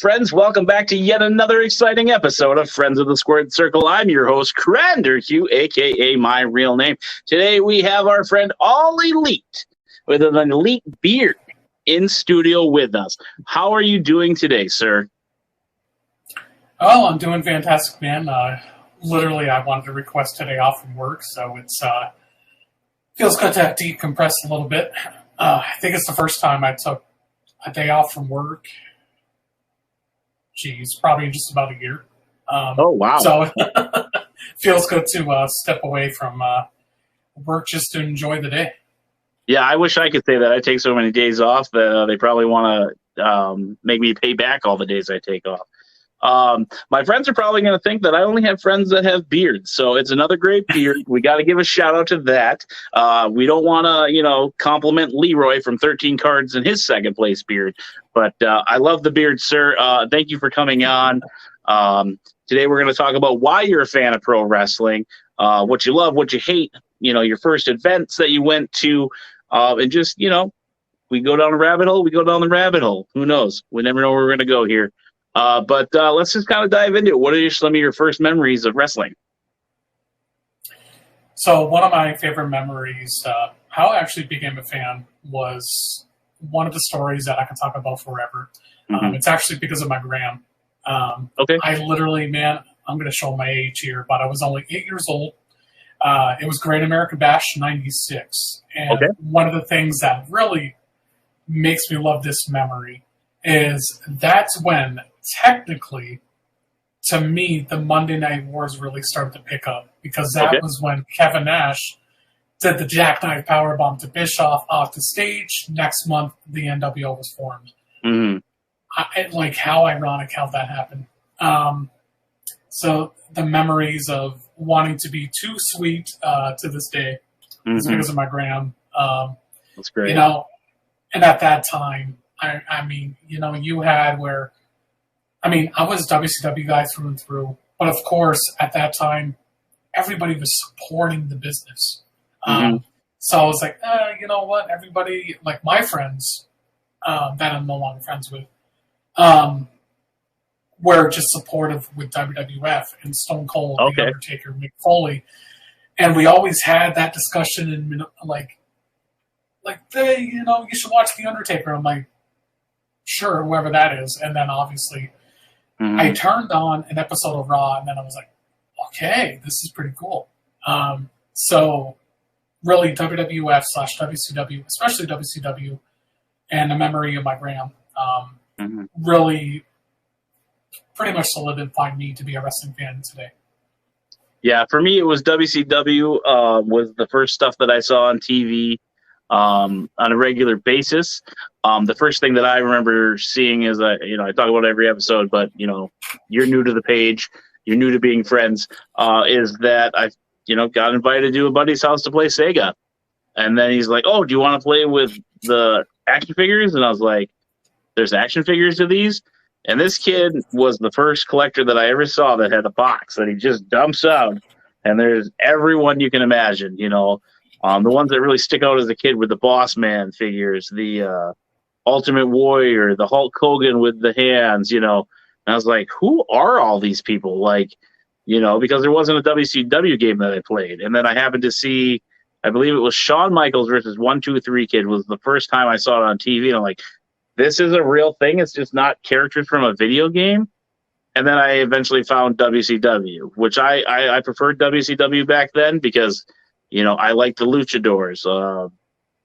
friends. Welcome back to yet another exciting episode of Friends of the Squared Circle. I'm your host, Crander Hugh, a.k.a. my real name. Today we have our friend All Elite with an elite beard in studio with us. How are you doing today, sir? Oh, I'm doing fantastic, man. Literally, I wanted to request today off from work, so it's feels good to decompress a little bit. I think it's the first time I took a day off from work. Geez, probably just about a year. Oh, wow. So feels good to step away from work just to enjoy the day. Yeah, I wish I could say that. I take so many days off that they probably want to make me pay back all the days I take off. My friends are probably going to think that I only have friends that have beards. So it's another great beard. We got to give a shout out to that. We don't want to, compliment Leroy from 13 Cards and his second place beard. But I love the beard, sir. Thank you for coming on. Today we're going to talk about why you're a fan of pro wrestling, what you love, what you hate, your first events that you went to, and just, we go down a rabbit hole, we go down the rabbit hole. Who knows? We never know where we're going to go here. But let's just kind of dive into it. What are some of your first memories of wrestling? So one of my favorite memories, how I actually became a fan, was one of the stories that I can talk about forever. Mm-hmm. It's actually because of my gram. Okay. I literally, man, I'm going to show my age here, but I was only 8 years old. It was Great American Bash 96. And okay. One of the things that really makes me love this memory is that's when, technically, to me, the Monday Night Wars really started to pick up, because that was when Kevin Nash did the jackknife powerbomb to Bischoff off the stage. Next month, the NWO was formed. Mm-hmm. How ironic how that happened. So the memories of wanting to be too sweet to this day is because of my gram. That's great. And at that time, I mean, you had where, I was a WCW guy through and through, but of course, at that time, everybody was supporting the business. So I was like, you know what? Everybody, like my friends that I'm no longer friends with, were just supportive with WWF and Stone Cold, The Undertaker, Mick Foley. And we always had that discussion and hey, you should watch The Undertaker. I'm like, sure, whoever that is. And then obviously I turned on an episode of Raw, and then I was like, okay, this is pretty cool. So really WWF/WCW, especially WCW, and the memory of my gram really pretty much solidified me to be a wrestling fan today. Yeah, for me, it was WCW was the first stuff that I saw on TV on a regular basis. The first thing that I remember seeing is, I talk about every episode, but, you're new to the page, you're new to being friends, is that I, got invited to a buddy's house to play Sega. And then he's like, oh, do you want to play with the action figures? And I was like, there's action figures of these? And this kid was the first collector that I ever saw that had a box that he just dumps out. And there's everyone you can imagine, the ones that really stick out as a kid were the Boss Man figures, the Ultimate Warrior, the Hulk Hogan with the hands, And I was like, who are all these people? Because there wasn't a WCW game that I played. And then I happened to see, I believe it was Shawn Michaels versus 1-2-3 Kid was the first time I saw it on TV. And I'm like, this is a real thing. It's just not characters from a video game. And then I eventually found WCW, which I preferred WCW back then because, I liked the luchadors or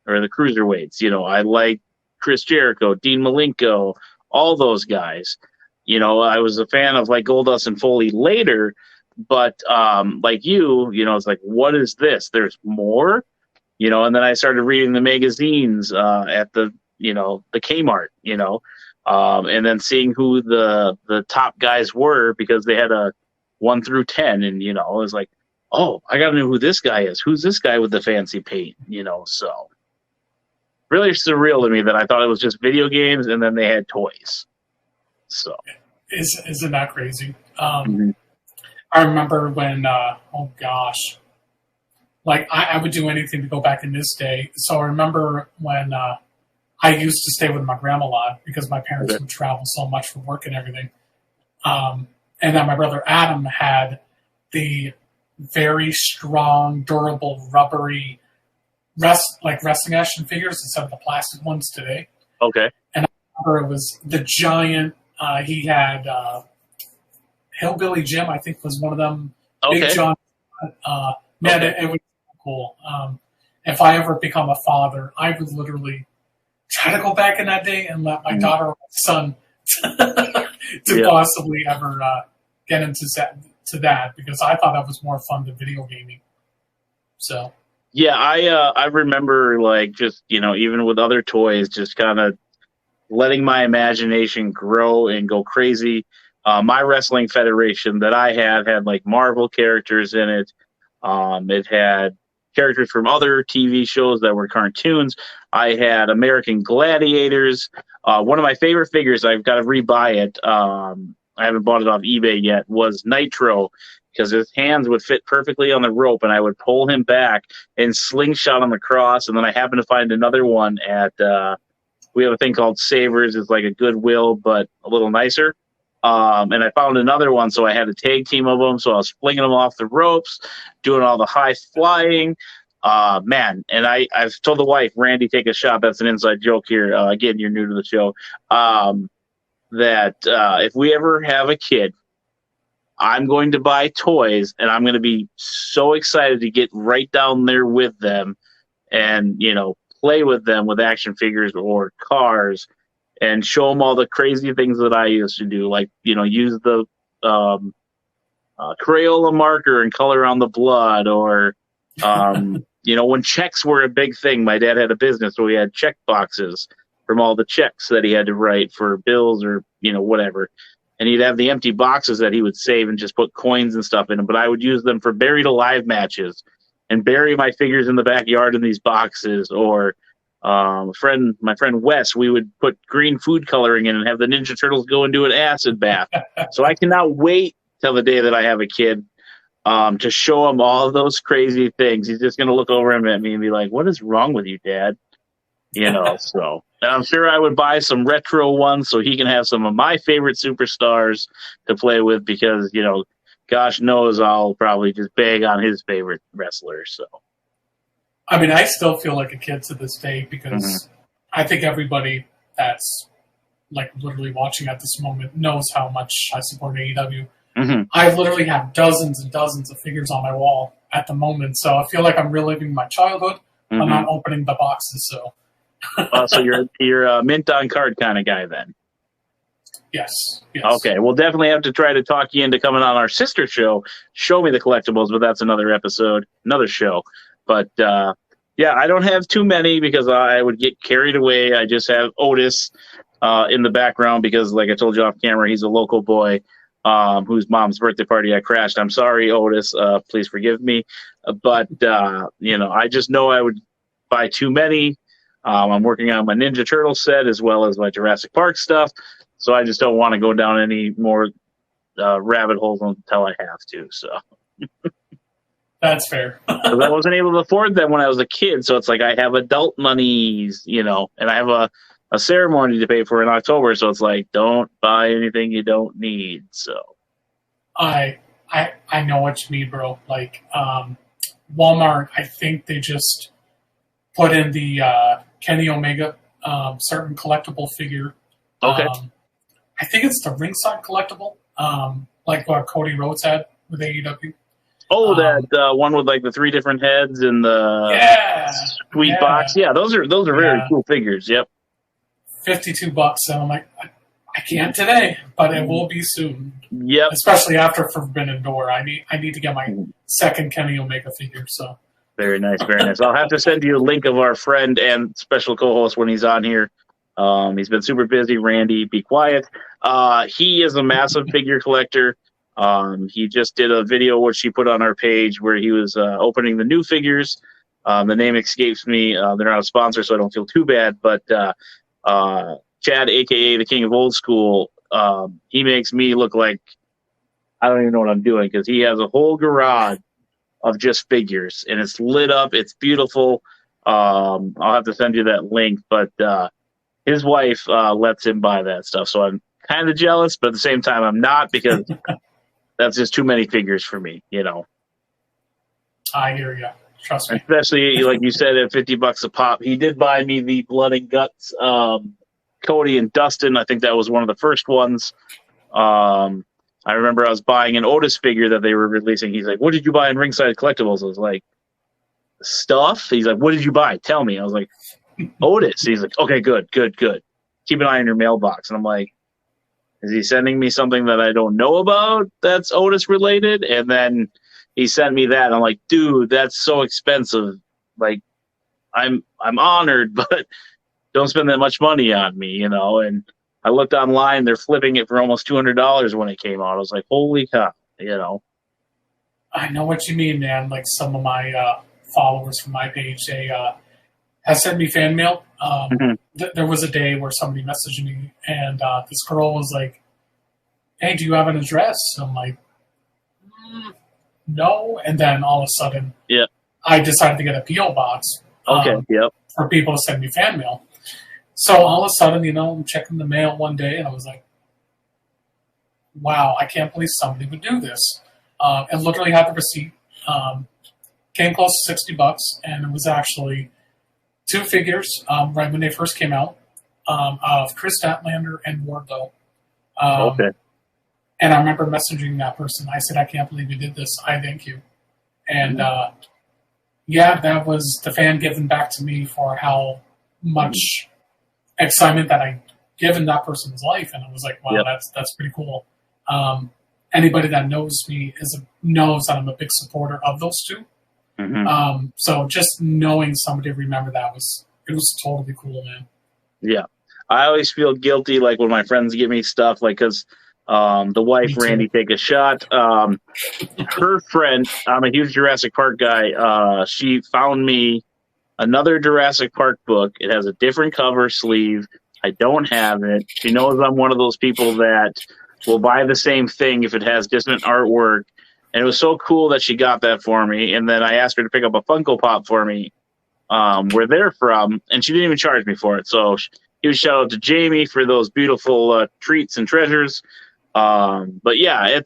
the cruiserweights. I liked Chris Jericho, Dean Malenko, all those guys. I was a fan of Goldust and Foley later, but like you, it's like, what is this? There's more, and then I started reading the magazines at the Kmart, and then seeing who the top guys were because they had a 1 through 10, and it was like, oh, I gotta know who this guy is. Who's this guy with the fancy paint? So really surreal to me that I thought it was just video games, and then they had toys. So isn't that crazy? I remember when, oh gosh, I would do anything to go back in this day. So I remember when I used to stay with my grandma a lot because my parents would travel so much for work and everything. And then my brother Adam had the very strong, durable, rubbery wrestling action figures instead of the plastic ones today. Okay. And I remember it was the giant. He had Hillbilly Jim, I think, was one of them. Okay. Big John. Man, it was cool. If I ever become a father, I would literally try to go back in that day and let my daughter or my son to possibly ever get into that, because I thought that was more fun than video gaming. So. Yeah, I remember, like, just, even with other toys, just kind of letting my imagination grow and go crazy. My wrestling federation that I had like Marvel characters in it. It had characters from other TV shows that were cartoons. I had American Gladiators. One of my favorite figures, I've got to rebuy it. I haven't bought it off eBay yet, was Nitro, because his hands would fit perfectly on the rope, and I would pull him back and slingshot him across. And then I happened to find another one at, we have a thing called Savers. It's like a Goodwill, but a little nicer. And I found another one, so I had a tag team of them. So I was flinging them off the ropes, doing all the high flying. Man, and I've told the wife, Randy, take a shot. That's an inside joke here. Again, you're new to the show. That if we ever have a kid, I'm going to buy toys, and I'm going to be so excited to get right down there with them and, play with them with action figures or cars and show them all the crazy things that I used to do, like, use the Crayola marker and color on the blood, or, when checks were a big thing. My dad had a business, so we had check boxes from all the checks that he had to write for bills or, whatever. And he'd have the empty boxes that he would save and just put coins and stuff in them. But I would use them for buried alive matches and bury my figures in the backyard in these boxes. Or my friend Wes, we would put green food coloring in and have the Ninja Turtles go and do an acid bath. So I cannot wait till the day that I have a kid to show him all of those crazy things. He's just going to look over at me and be like, "What is wrong with you, Dad?" So. And I'm sure I would buy some retro ones so he can have some of my favorite superstars to play with, because, gosh knows I'll probably just bag on his favorite wrestler. So, I mean, I still feel like a kid to this day, because I think everybody that's like literally watching at this moment knows how much I support AEW. I literally have dozens and dozens of figures on my wall at the moment, so I feel like I'm reliving my childhood. I'm not opening the boxes, so. So you're a mint on card kind of guy then. Yes. Okay, we'll definitely have to try to talk you into coming on our sister show, Show Me the Collectibles, but that's another episode, another show. But yeah, I don't have too many because I would get carried away. I just have Otis in the background because, like I told you off camera, he's a local boy whose mom's birthday party I crashed. I'm sorry, Otis. Please forgive me. But I just know I would buy too many. I'm working on my Ninja Turtle set as well as my Jurassic Park stuff, so I just don't want to go down any more rabbit holes until I have to. So that's fair. Because I wasn't able to afford them when I was a kid, so it's like I have adult monies, and I have a ceremony to pay for in October, so it's like, don't buy anything you don't need. So I know what you mean, bro. Like Walmart, I think they just put in the Kenny Omega certain collectible figure. Okay. I think it's the ringside collectible, like what Cody Rhodes had with AEW. Oh, that one with like the 3 different heads and the sweet box. Yeah, those are very cool figures. Yep. $52, and I'm like, I can't today, but it will be soon. Yep. Especially after Forbidden Door, I need to get my second Kenny Omega figure. So. Very nice, very nice. I'll have to send you a link of our friend and special co-host when he's on here. He's been super busy. Randy, be quiet. He is a massive figure collector. He just did a video which he put on our page where he was opening the new figures. The name escapes me. They're not a sponsor, so I don't feel too bad. But Chad, a.k.a. the King of Old School, he makes me look like I don't even know what I'm doing because he has a whole garage of just figures, and it's lit up. It's beautiful. I'll have to send you that link, but his wife lets him buy that stuff. So I'm kind of jealous, but at the same time, I'm not, because that's just too many figures for me, you know. I hear you. Trust me. Especially, like you said, at $50 a pop. He did buy me the Blood and Guts Cody and Dustin. I think that was one of the first ones. I remember I was buying an Otis figure that they were releasing. He's like, "What did you buy in Ringside Collectibles?" I was like, "Stuff." He's like, "What did you buy? Tell me." I was like, "Otis." He's like, "Okay, good. Keep an eye on your mailbox." And I'm like, is he sending me something that I don't know about that's Otis related? And then he sent me that. And I'm like, dude, that's so expensive. Like, I'm honored, but don't spend that much money on me, you know? And I looked online, they're flipping it for almost $200 when it came out. I was like, holy cow, you know? I know what you mean, man. Like, some of my followers from my page, they have sent me fan mail. There was a day where somebody messaged me, and this girl was like, "Hey, do you have an address?" I'm like, no. And then all of a sudden, I decided to get a P.O. box for people to send me fan mail. So all of a sudden, you know, I'm checking the mail one day, and I was like, wow, I can't believe somebody would do this. And literally had the receipt. Came close to $60, and it was actually 2 figures right when they first came out of Chris Statlander and Wardlow. And I remember messaging that person. I said, "I can't believe you did this. I thank you." And that was the fan giving back to me for how much excitement that I given that person's life. And I was like, wow, that's pretty cool. Anybody that knows me knows that I'm a big supporter of those two. So just knowing somebody remember that was totally cool, man. Yeah. I always feel guilty, like, when my friends give me stuff, like, because the wife, Randy, Take a Shot, her friend, I'm a huge Jurassic Park guy, she found me another Jurassic Park book. It has a different cover sleeve. I don't have it. She knows I'm one of those people that will buy the same thing if it has different artwork. And it was so cool that she got that for me. And then I asked her to pick up a Funko Pop for me, where they're from, and she didn't even charge me for it. So huge shout out to Jamie for those beautiful treats and treasures. But yeah,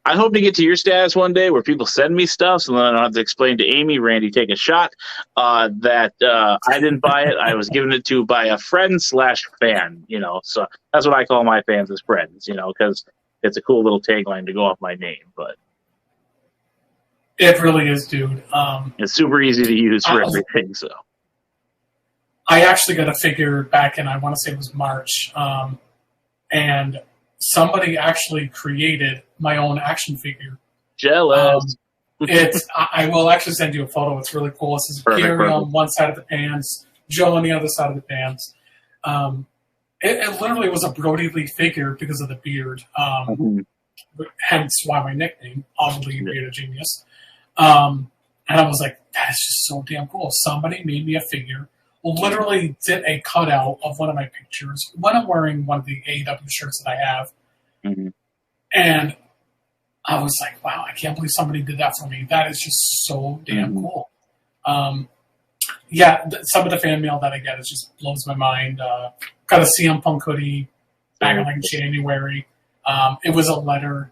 I hope to get to your status one day where people send me stuff, so then I don't have to explain to Amy, Randy, Take a Shot, that I didn't buy it. I was given it to by a friend/fan, you know. So that's what I call my fans, as friends, you know, because it's a cool little tagline to go off my name. But it really is, dude. It's super easy to use for everything. So I actually got a figure back in, I want to say it was March, and somebody actually created my own action figure. Jealous. I will actually send you a photo. It's really cool. This is Gary on one side of the pants, Joe on the other side of the pants. It literally was a Brody Lee figure because of the beard. Hence why my nickname, Oddly Bearded Genius. And I was like, that is just so damn cool. Somebody made me a figure. Literally did a cutout of one of my pictures when I'm wearing one of the AEW shirts that I have. And I was like, wow, I can't believe somebody did that for me. That is just so damn cool. Some of the fan mail that I get just blows my mind. Got a CM Punk hoodie back in like January. It was a letter.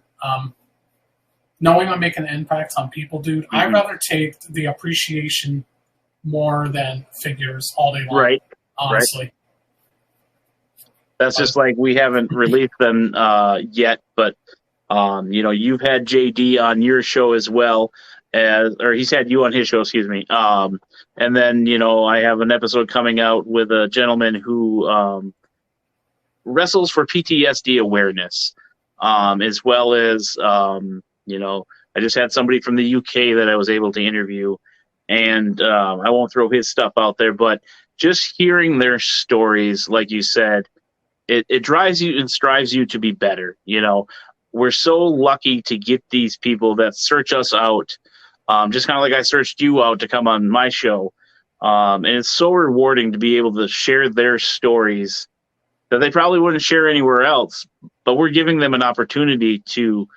Knowing I'm making an impact on people, dude, I'd rather take the appreciation more than figures all day long. Right. Honestly. Right. That's just like, we haven't released them yet, but you know, you've had JD on your show as well, or he's had you on his show, excuse me. And then, you know, I have an episode coming out with a gentleman who wrestles for PTSD awareness, as well as, you know, I just had somebody from the UK that I was able to interview. And I won't throw his stuff out there, but just hearing their stories, like you said, it drives you and strives you to be better. You know, we're so lucky to get these people that search us out, just kind of like I searched you out to come on my show. And it's so rewarding to be able to share their stories that they probably wouldn't share anywhere else, but we're giving them an opportunity to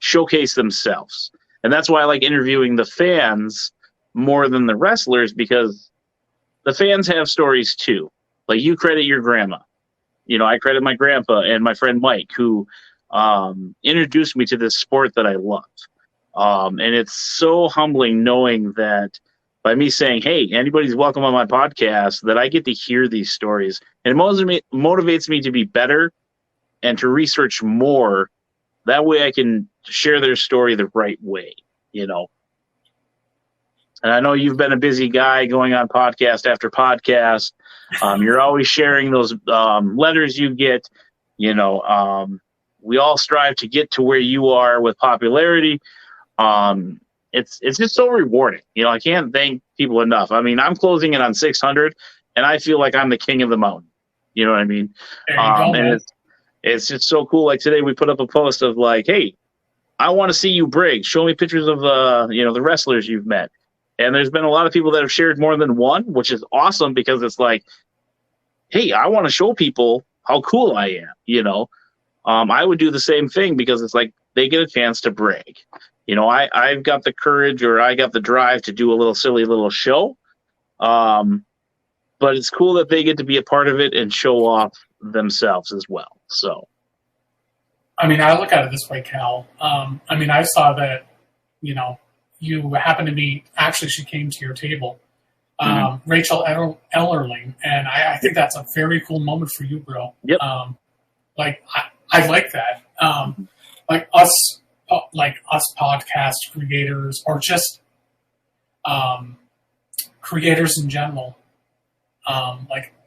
showcase themselves. And that's why I like interviewing the fans more than the wrestlers, because the fans have stories too. Like, you credit your grandma. I credit my grandpa and my friend Mike, who introduced me to this sport that I love. And it's so humbling knowing that by me saying, hey, anybody's welcome on my podcast, that I get to hear these stories. And it motivates me to be better and to research more. That way I can share their story the right way, And I know you've been a busy guy going on podcast after podcast. You're always sharing those letters you get. We all strive to get to where you are with popularity. It's just so rewarding. I can't thank people enough. I mean, I'm closing in on 600, and I feel like I'm the king of the mountain. You know what I mean? There you go, man. It's just so cool. Like today, we put up a post of like, hey, I want to see you break. Show me pictures of the wrestlers you've met. And there's been a lot of people that have shared more than one, which is awesome because it's like, hey, I want to show people how cool I am. I would do the same thing because it's like they get a chance to brag. I've got the courage or I got the drive to do a little silly little show. But it's cool that they get to be a part of it and show off themselves as well. So, I mean, I look at it this way, Cal. I saw that, you happened to meet, actually she came to your table, Rachel Ellerling, and I think that's a very cool moment for you, bro. Yep. I like that. Like us podcast creators or just creators in general.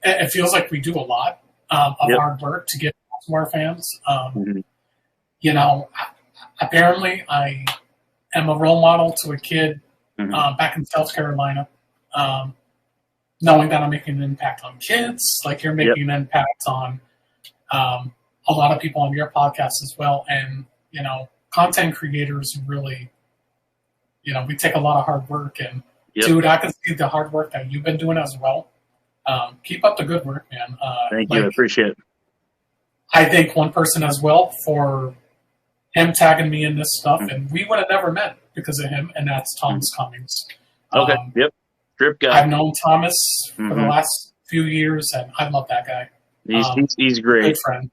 It feels like we do a lot of hard work to get to our fans. Apparently I am a role model to a kid back in South Carolina, knowing that I'm making an impact on kids, like you're making an impact on a lot of people on your podcast as well. And, content creators really, we take a lot of hard work. And, dude, I can see the hard work that you've been doing as well. Keep up the good work, man. Thank you. I appreciate it. I thank one person as well for him tagging me in this stuff, and we would have never met because of him, and that's Thomas Cummings. Okay, Drip guy. I've known Thomas for the last few years, and I love that guy. He's great. Good friend.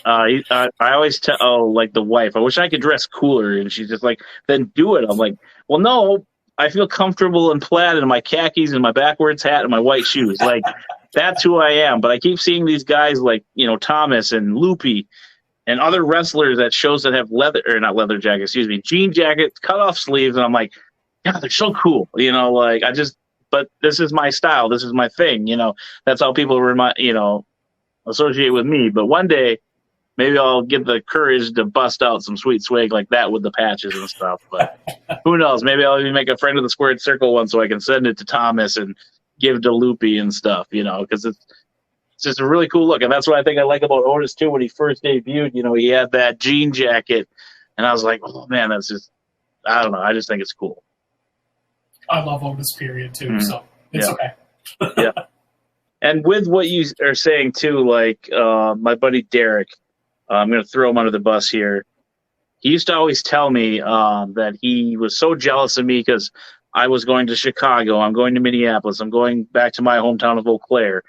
I always tell like the wife, I wish I could dress cooler, and she's just like, then do it. I'm like, well, no, I feel comfortable in plaid and my khakis and my backwards hat and my white shoes. Like that's who I am. But I keep seeing these guys like Thomas and Loopy and other wrestlers at shows that have jean jackets, cut off sleeves, and I'm like, God, they're so cool. But this is my style. This is my thing. That's how people associate with me. But one day, maybe I'll get the courage to bust out some sweet swag like that with the patches and stuff. But who knows? Maybe I'll even make a friend of the squared circle one so I can send it to Thomas and give to Loopy and stuff, because it's just a really cool look. And that's what I think I like about Otis, too, when he first debuted. He had that jean jacket. And I was like, oh, man, that's just, I don't know. I just think it's cool. I love Otis, period, too. So it's okay. Yeah. And with what you are saying, too, like my buddy Derek, I'm going to throw him under the bus here. He used to always tell me that he was so jealous of me because I was going to Chicago. I'm going to Minneapolis. I'm going back to my hometown of Eau Claire.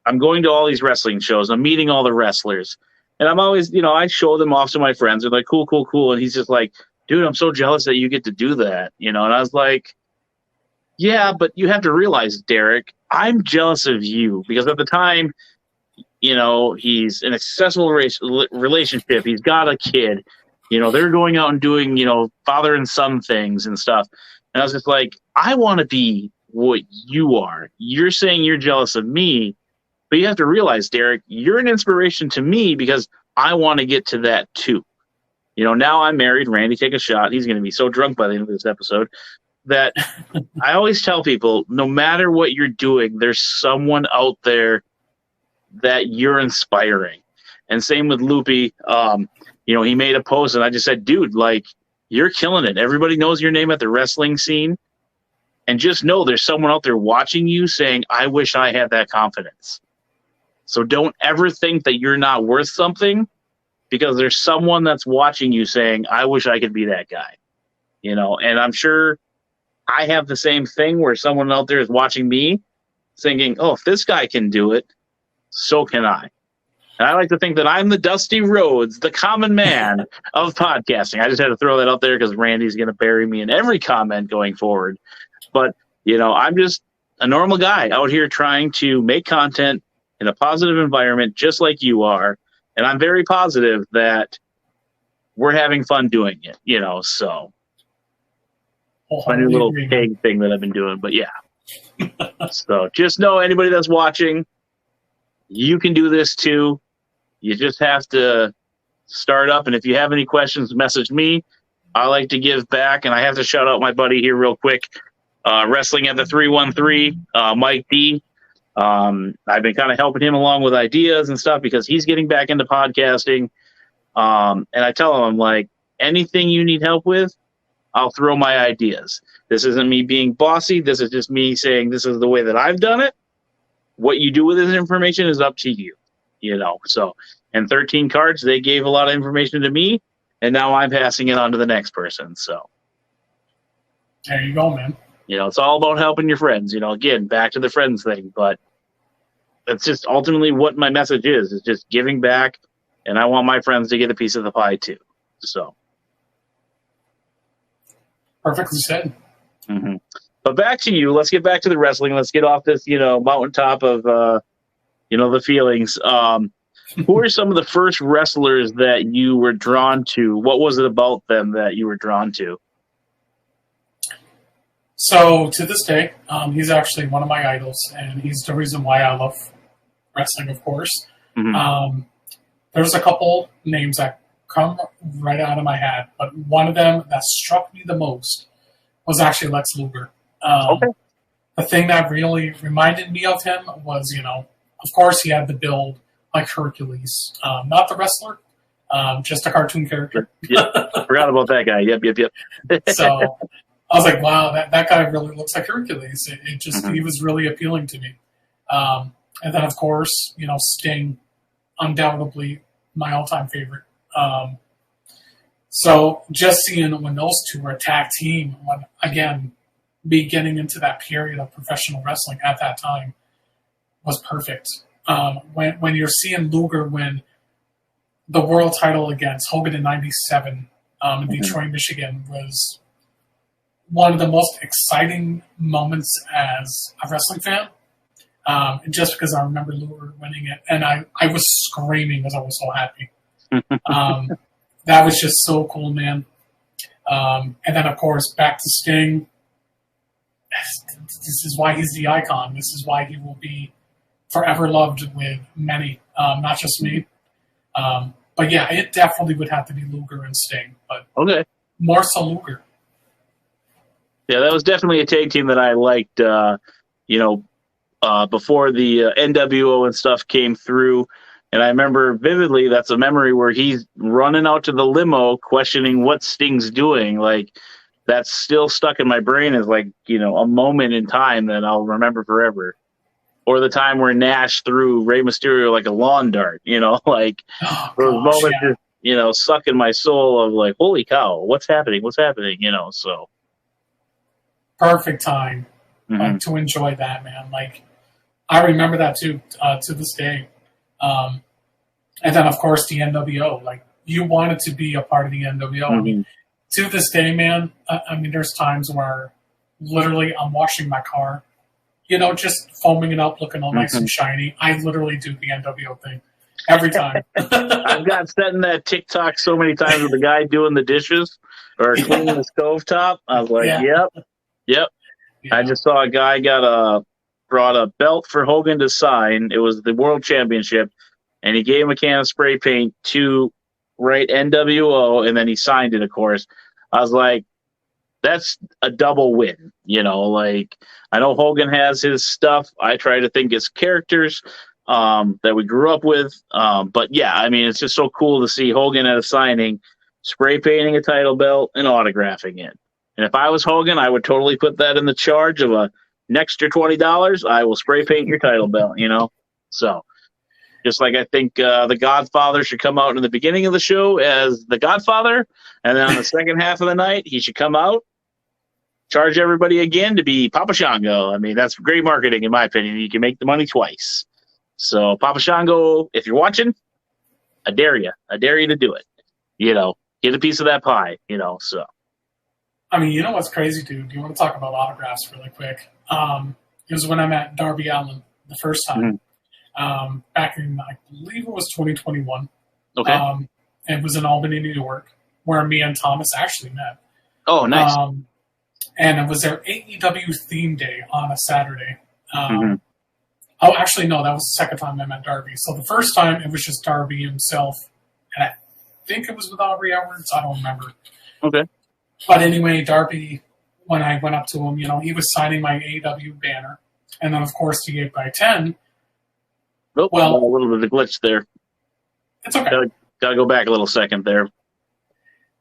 I'm going to all these wrestling shows. I'm meeting all the wrestlers. And I'm always, I show them off to my friends. They're like, cool, cool, cool. And he's just like, dude, I'm so jealous that you get to do that. And I was like, yeah, but you have to realize, Derek, I'm jealous of you because at the time, he's in a successful relationship. He's got a kid. They're going out and doing, father and son things and stuff. And I was just like, I want to be what you are. You're saying you're jealous of me, but you have to realize, Derek, you're an inspiration to me because I want to get to that too. Now I'm married. Randy, take a shot. He's going to be so drunk by the end of this episode that I always tell people, no matter what you're doing, there's someone out there that you're inspiring. And same with Loopy. He made a post and I just said, dude, like, you're killing it. Everybody knows your name at the wrestling scene. And just know there's someone out there watching you saying, I wish I had that confidence. So don't ever think that you're not worth something because there's someone that's watching you saying, I wish I could be that guy. And I'm sure I have the same thing where someone out there is watching me thinking, oh, if this guy can do it, so can I. And I like to think that I'm the Dusty Rhodes, the common man of podcasting. I just had to throw that out there because Randy's going to bury me in every comment going forward. But, I'm just a normal guy out here trying to make content in a positive environment just like you are. And I'm very positive that we're having fun doing it, so. My new little keg thing that I've been doing, but yeah. So just know, anybody that's watching, you can do this too. You just have to start up, and if you have any questions, message me. I like to give back, and I have to shout out my buddy here real quick, Wrestling at the 313, Mike D. I've been kind of helping him along with ideas and stuff because he's getting back into podcasting. And I tell him, I'm like, anything you need help with, I'll throw my ideas. This isn't me being bossy. This is just me saying this is the way that I've done it. What you do with this information is up to you, So, and 13 Cards, they gave a lot of information to me, and now I'm passing it on to the next person. So, there you go, man. It's all about helping your friends. Again, back to the friends thing, but that's just ultimately what my message is just giving back, and I want my friends to get a piece of the pie too. So. Perfectly said. Mm-hmm. But back to you. Let's get back to the wrestling. Let's get off this, mountaintop of, the feelings. Who are some of the first wrestlers that you were drawn to? What was it about them that you were drawn to? So to this day, he's actually one of my idols, and he's the reason why I love wrestling, of course. Mm-hmm. There's a couple names that come right out of my head, but one of them that struck me the most was actually Lex Luger. Okay. The thing that really reminded me of him was, of course he had the build like Hercules, not the wrestler, just a cartoon character. Yep. Forgot about that guy. Yep. So I was like, wow, that guy really looks like Hercules. It just, mm-hmm. He was really appealing to me. And then, of course, Sting, undoubtedly my all-time favorite. So just seeing when those two were a tag team, again, getting into that period of professional wrestling at that time was perfect. When you're seeing Luger win the world title against Hogan in '97 in Detroit, Michigan, was one of the most exciting moments as a wrestling fan. Just because I remember Luger winning it, and I was screaming because I was so happy. That was just so cool, man. And then, of course, back to Sting. This is why he's the icon. This is why he will be forever loved with many, not just me. But yeah, it definitely would have to be Luger and Sting, but okay, more so Luger. Yeah, that was definitely a tag team that I liked. Before the NWO and stuff came through. And I remember vividly, that's a memory where he's running out to the limo questioning what Sting's doing. Like, that's still stuck in my brain as a moment in time that I'll remember forever. Or the time where Nash threw Rey Mysterio like a lawn dart, those moments just, suck in my soul of like, holy cow, what's happening, so. Perfect time to enjoy that, man. Like, I remember that too, to this day. And then, of course, the NWO. Like, you wanted to be a part of the NWO. Mm-hmm. I mean, to this day, man, there's times where literally I'm washing my car, just foaming it up, looking all nice and shiny. I literally do the NWO thing every time. I've got set in that TikTok so many times with the guy doing the dishes or cleaning the stovetop. I was like, yep. Yeah. I just saw a guy brought a belt for Hogan to sign. It was the World Championship, and he gave him a can of spray paint to write NWO, and then he signed it, of course. I was like, that's a double win. I know Hogan has his stuff. I try to think it's characters that we grew up with. But yeah, it's just so cool to see Hogan at a signing, spray painting a title belt and autographing it. And if I was Hogan, I would totally put that in the charge of an extra $20. I will spray paint your title belt, So, just like I think the Godfather should come out in the beginning of the show as the Godfather, and then on the second half of the night, he should come out, charge everybody again to be Papa Shango. That's great marketing, in my opinion. You can make the money twice. So, Papa Shango, if you're watching, I dare you. I dare you to do it. You know, get a piece of that pie, you know, so. I mean, you know what's crazy, dude? You want to talk about autographs really quick? It was when I met Darby Allin the first time, back in, I believe it was 2021. Okay. It was in Albany, New York, where me and Thomas actually met. Oh, nice. And it was their AEW theme day on a Saturday. Oh, actually, no, that was the second time I met Darby. So the first time, it was just Darby himself, and I think it was with Aubrey Edwards. I don't remember. Okay. But anyway, Darby, when I went up to him, you know, he was signing my AEW banner. And then, of course, the 8x10. Oh, well, a little bit of a glitch there. It's okay. Got to go back a little second there.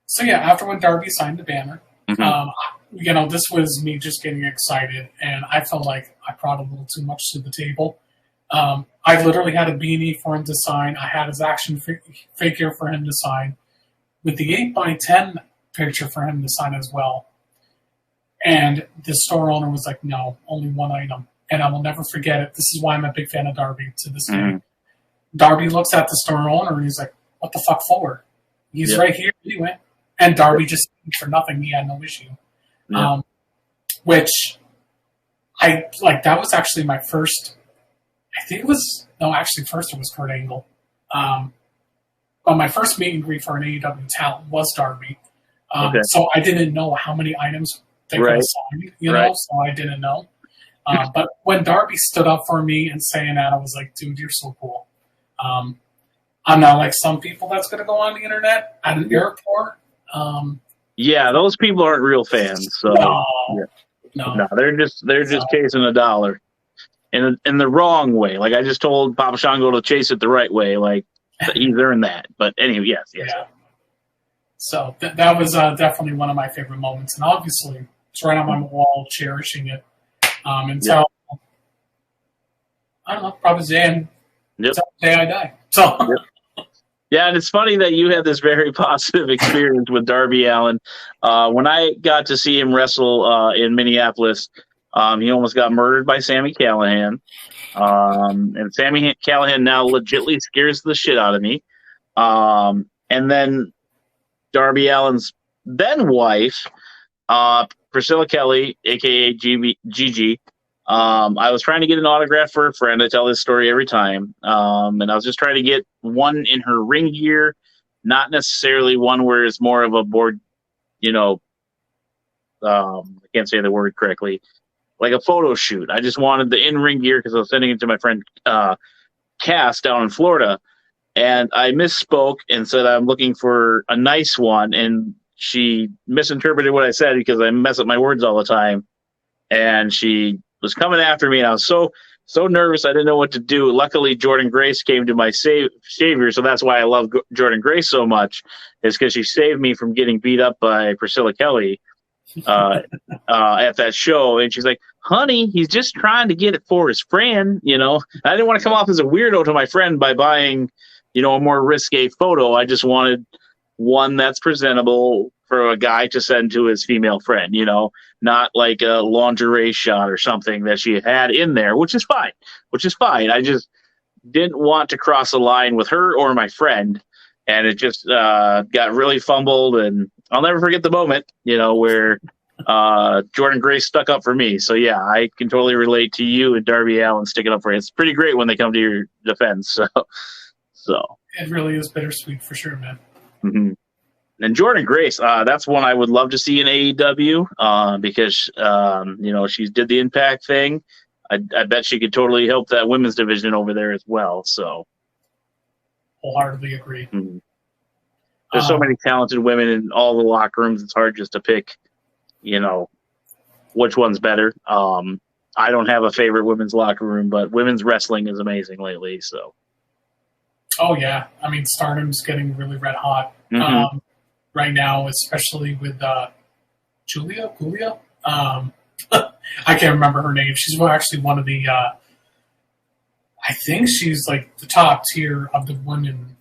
So, yeah, after when Darby signed the banner, you know, this was me just getting excited. And I felt like I brought a little too much to the table. I literally had a beanie for him to sign. I had his action figure for him to sign. With the 8x10 picture for him to sign as well. And the store owner was like, no, only one item. And I will never forget it. This is why I'm a big fan of Darby to this day. Darby looks at the store owner and he's like, what the fuck for? He's right here anyway. And Darby just, for nothing, he had no issue. Which I, like, that was actually my first, I think it was, no, actually first it was Kurt Angle. But my first meet and greet for an AEW talent was Darby. So I didn't know how many items they could have signed, you know, so I didn't know. But when Darby stood up for me and saying that, I was like, dude, you're so cool. I'm not like some people that's going to go on the internet at an airport. Yeah, those people aren't real fans. So no, they're just chasing a dollar in the wrong way. Like I just told Papa Shango to chase it the right way. Like he's earned that. But anyway, yes. Yeah. So that was definitely one of my favorite moments, and obviously it's right on my wall, cherishing it until I don't know, probably the day I die. So. Yeah, and it's funny that you had this very positive experience with Darby Allin. When I got to see him wrestle in Minneapolis, he almost got murdered by Sami Callihan. And Sami Callihan now legitimately scares the shit out of me. And then Darby Allin's then wife, Priscilla Kelly, a.k.a. Gigi, I was trying to get an autograph for a friend. I tell this story every time. And I was just trying to get one in her ring gear, not necessarily one where it's more of a board, you know, I can't say the word correctly, like a photo shoot. I just wanted the in-ring gear because I was sending it to my friend Cass down in Florida. And I misspoke and said I'm looking for a nice one. And she misinterpreted what I said because I mess up my words all the time. And she was coming after me, and I was so nervous I didn't know what to do. Luckily, Jordynne Grace came to my savior, so that's why I love Jordynne Grace so much, is because she saved me from getting beat up by Priscilla Kelly at that show. And she's like, honey, he's just trying to get it for his friend, you know. I didn't want to come off as a weirdo to my friend by buying, you know, a more risque photo. I just wanted one that's presentable for a guy to send to his female friend, you know, not like a lingerie shot or something that she had in there, which is fine. I just didn't want to cross a line with her or my friend. And it just got really fumbled. And I'll never forget the moment, you know, where Jordynne Grace stuck up for me. So, yeah, I can totally relate to you and Darby Allin sticking up for you. It's pretty great when they come to your defense. So it really is bittersweet for sure, man. Mm-hmm. And Jordynne Grace, that's one I would love to see in AEW because, you know, she did the Impact thing. I bet she could totally help that women's division over there as well. So, wholeheartedly agree. Mm-hmm. There's so many talented women in all the locker rooms. It's hard just to pick, you know, which one's better. I don't have a favorite women's locker room, but women's wrestling is amazing lately. So. Oh yeah, I mean, Stardom's getting really red hot. Mm-hmm. Right now, especially with Julia. I can't remember her name. She's actually one of the. I think she's like the top tier of the women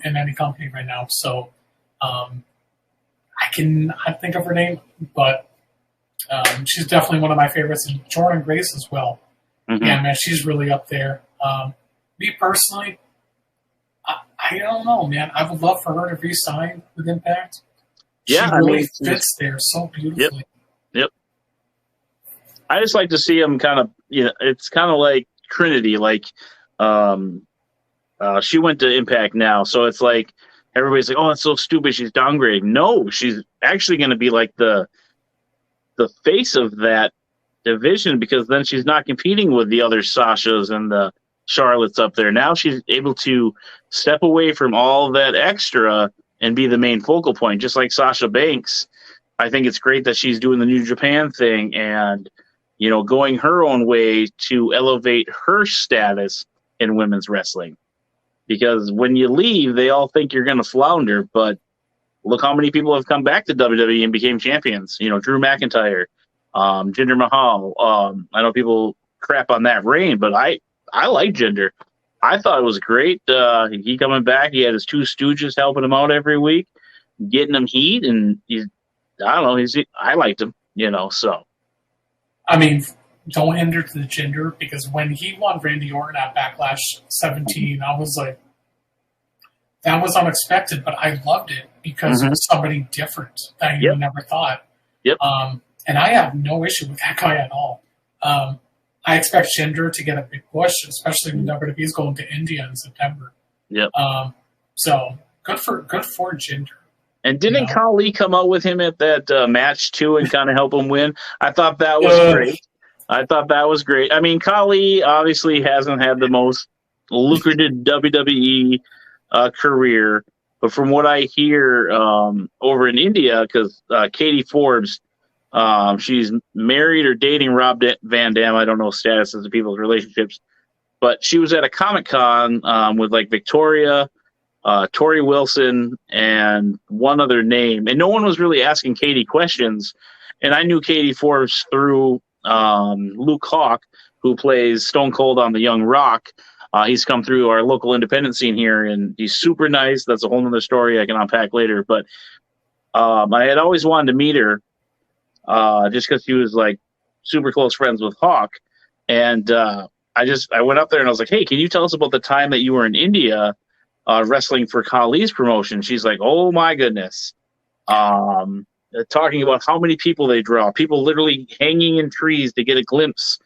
in any company right now. So I think of her name, but she's definitely one of my favorites. And Jordynne Grace as well. Mm-hmm. Yeah, man, she's really up there. Me personally, I don't know, man. I would love for her to re-sign with Impact. Yeah, she really fits there so beautifully. Yep. I just like to see them kind of, it's kind of like Trinity. Like, she went to Impact now, so it's like everybody's like, "Oh, it's so stupid. She's downgrading." No, she's actually going to be like the face of that division, because then she's not competing with the other Sashas and the Charlottes up there. Now she's able to step away from all that extra and be the main focal point, just like Sasha Banks. I think it's great that she's doing the New Japan thing and, going her own way to elevate her status in women's wrestling. Because when you leave, they all think you're going to flounder, but look how many people have come back to WWE and became champions. Drew McIntyre, Jinder Mahal. I know people crap on that reign, but I like Jinder. I thought it was great. He coming back. He had his two stooges helping him out every week, getting him heat, and I liked him. So. I mean, don't hinder to the Jinder, because when he won Randy Orton at Backlash 17, I was like, that was unexpected, but I loved it because it was somebody different that you never thought. Yep. And I have no issue with that guy at all. I expect Jinder to get a big push, especially when WWE is going to India in September. Yep. So good for Jinder. And didn't Khali come out with him at that match too and kind of help him win? I thought that was great. I mean, Khali obviously hasn't had the most lucrative WWE career, but from what I hear over in India, because Katie Forbes, she's married or dating Rob Van Dam. I don't know statuses of people's relationships, but she was at a Comic-Con with like Victoria, Tori Wilson, and one other name, and no one was really asking Katie questions. And I knew Katie Forbes through Luke Hawk, who plays Stone Cold on The Young Rock. He's come through our local independent scene here, and he's super nice. That's a whole other story I can unpack later. But I had always wanted to meet her just because she was like super close friends with Hawk. And I went up there and I was like, "Hey, can you tell us about the time that you were in India wrestling for Khali's promotion?" She's like, "Oh my goodness." Talking about how many people they draw, people literally hanging in trees to get a glimpse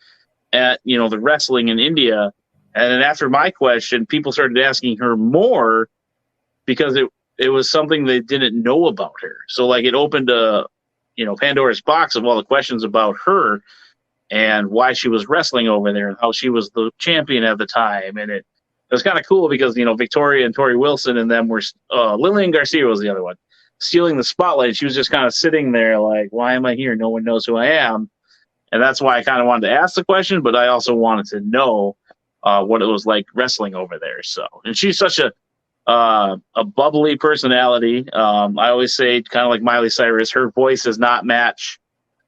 at, the wrestling in India. And then after my question, people started asking her more because it was something they didn't know about her. So like it opened a, Pandora's box of all the questions about her and why she was wrestling over there and how she was the champion at the time. And it was kind of cool because, Victoria and Tori Wilson and them were, Lillian Garcia was the other one, stealing the spotlight. She was just kind of sitting there like, why am I here? No one knows who I am. And that's why I kind of wanted to ask the question, but I also wanted to know what it was like wrestling over there. So, and she's such a bubbly personality. I always say, kind of like Miley Cyrus, her voice does not match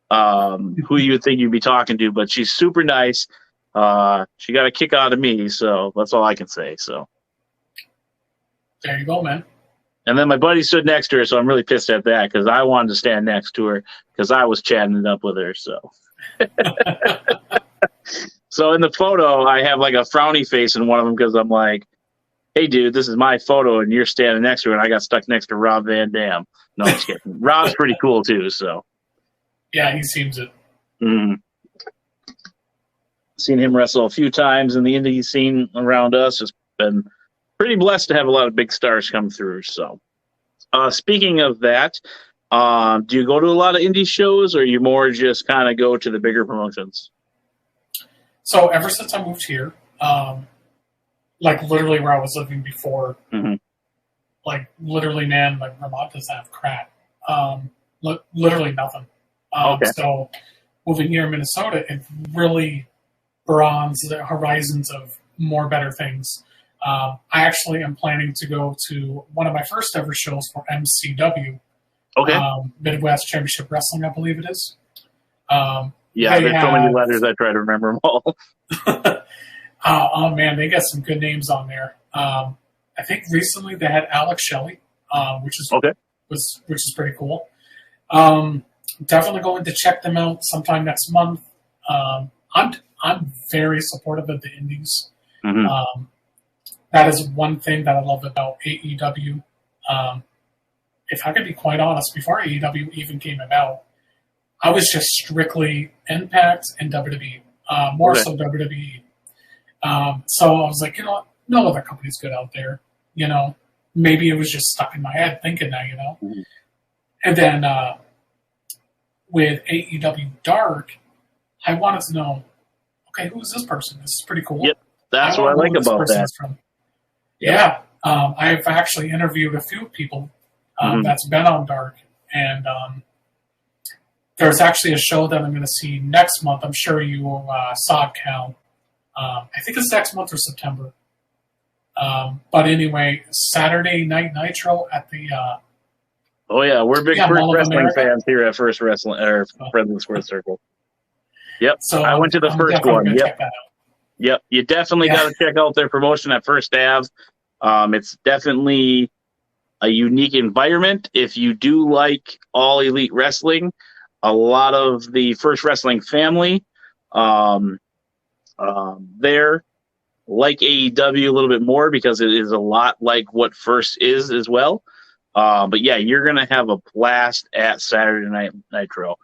who you would think you'd be talking to, but she's super nice. She got a kick out of me, so that's all I can say. So there you go, man. And then my buddy stood next to her, so I'm really pissed at that because I wanted to stand next to her because I was chatting it up with her. So, so in the photo, I have like a frowny face in one of them because I'm like, "Hey, dude, this is my photo, and you're standing next to her," and I got stuck next to Rob Van Dam. No, I'm just kidding. Rob's pretty cool too. So, yeah, he seems it. Seen him wrestle a few times in the indie scene around us. Just been pretty blessed to have a lot of big stars come through. So, speaking of that, do you go to a lot of indie shows, or you more just kind of go to the bigger promotions? So, ever since I moved here, like literally where I was living before, like literally, man, like Vermont doesn't have crap. Literally nothing. So, moving here in Minnesota, it really broadens the horizons of more better things. I actually am planning to go to one of my first ever shows for MCW. Midwest Championship Wrestling, I believe it is. Yeah, there's so many letters I try to remember them all. Oh man, they got some good names on there. I think recently they had Alex Shelley, which is pretty cool. Definitely going to check them out sometime next month. I'm very supportive of the indies. that is one thing that I love about AEW. If I could be quite honest, before AEW even came about, I was just strictly Impact and WWE, more so WWE. So I was like, you know what? No other company's good out there. You know, maybe it was just stuck in my head thinking that, you know. Mm-hmm. And then with AEW Dark, I wanted to know, okay, who is this person? This is pretty cool. Yep, that's what I like about that. From. Yeah, I've actually interviewed a few people that's been on Dark, and there's actually a show that I'm going to see next month. I'm sure you saw it, Cal. I think it's next month or September. But anyway, Saturday Night Nitro at the. Oh yeah, we're big First Wrestling fans here at First Wrestling or Friends of the Squared Circle. Yep, so I went to the first one. Yep, yep, you definitely got to check out their promotion at First Ave. It's definitely a unique environment. If you do like all elite wrestling, a lot of the First Wrestling family there like AEW a little bit more because it is a lot like what First is as well. But yeah, you're going to have a blast at Saturday Night Nitro.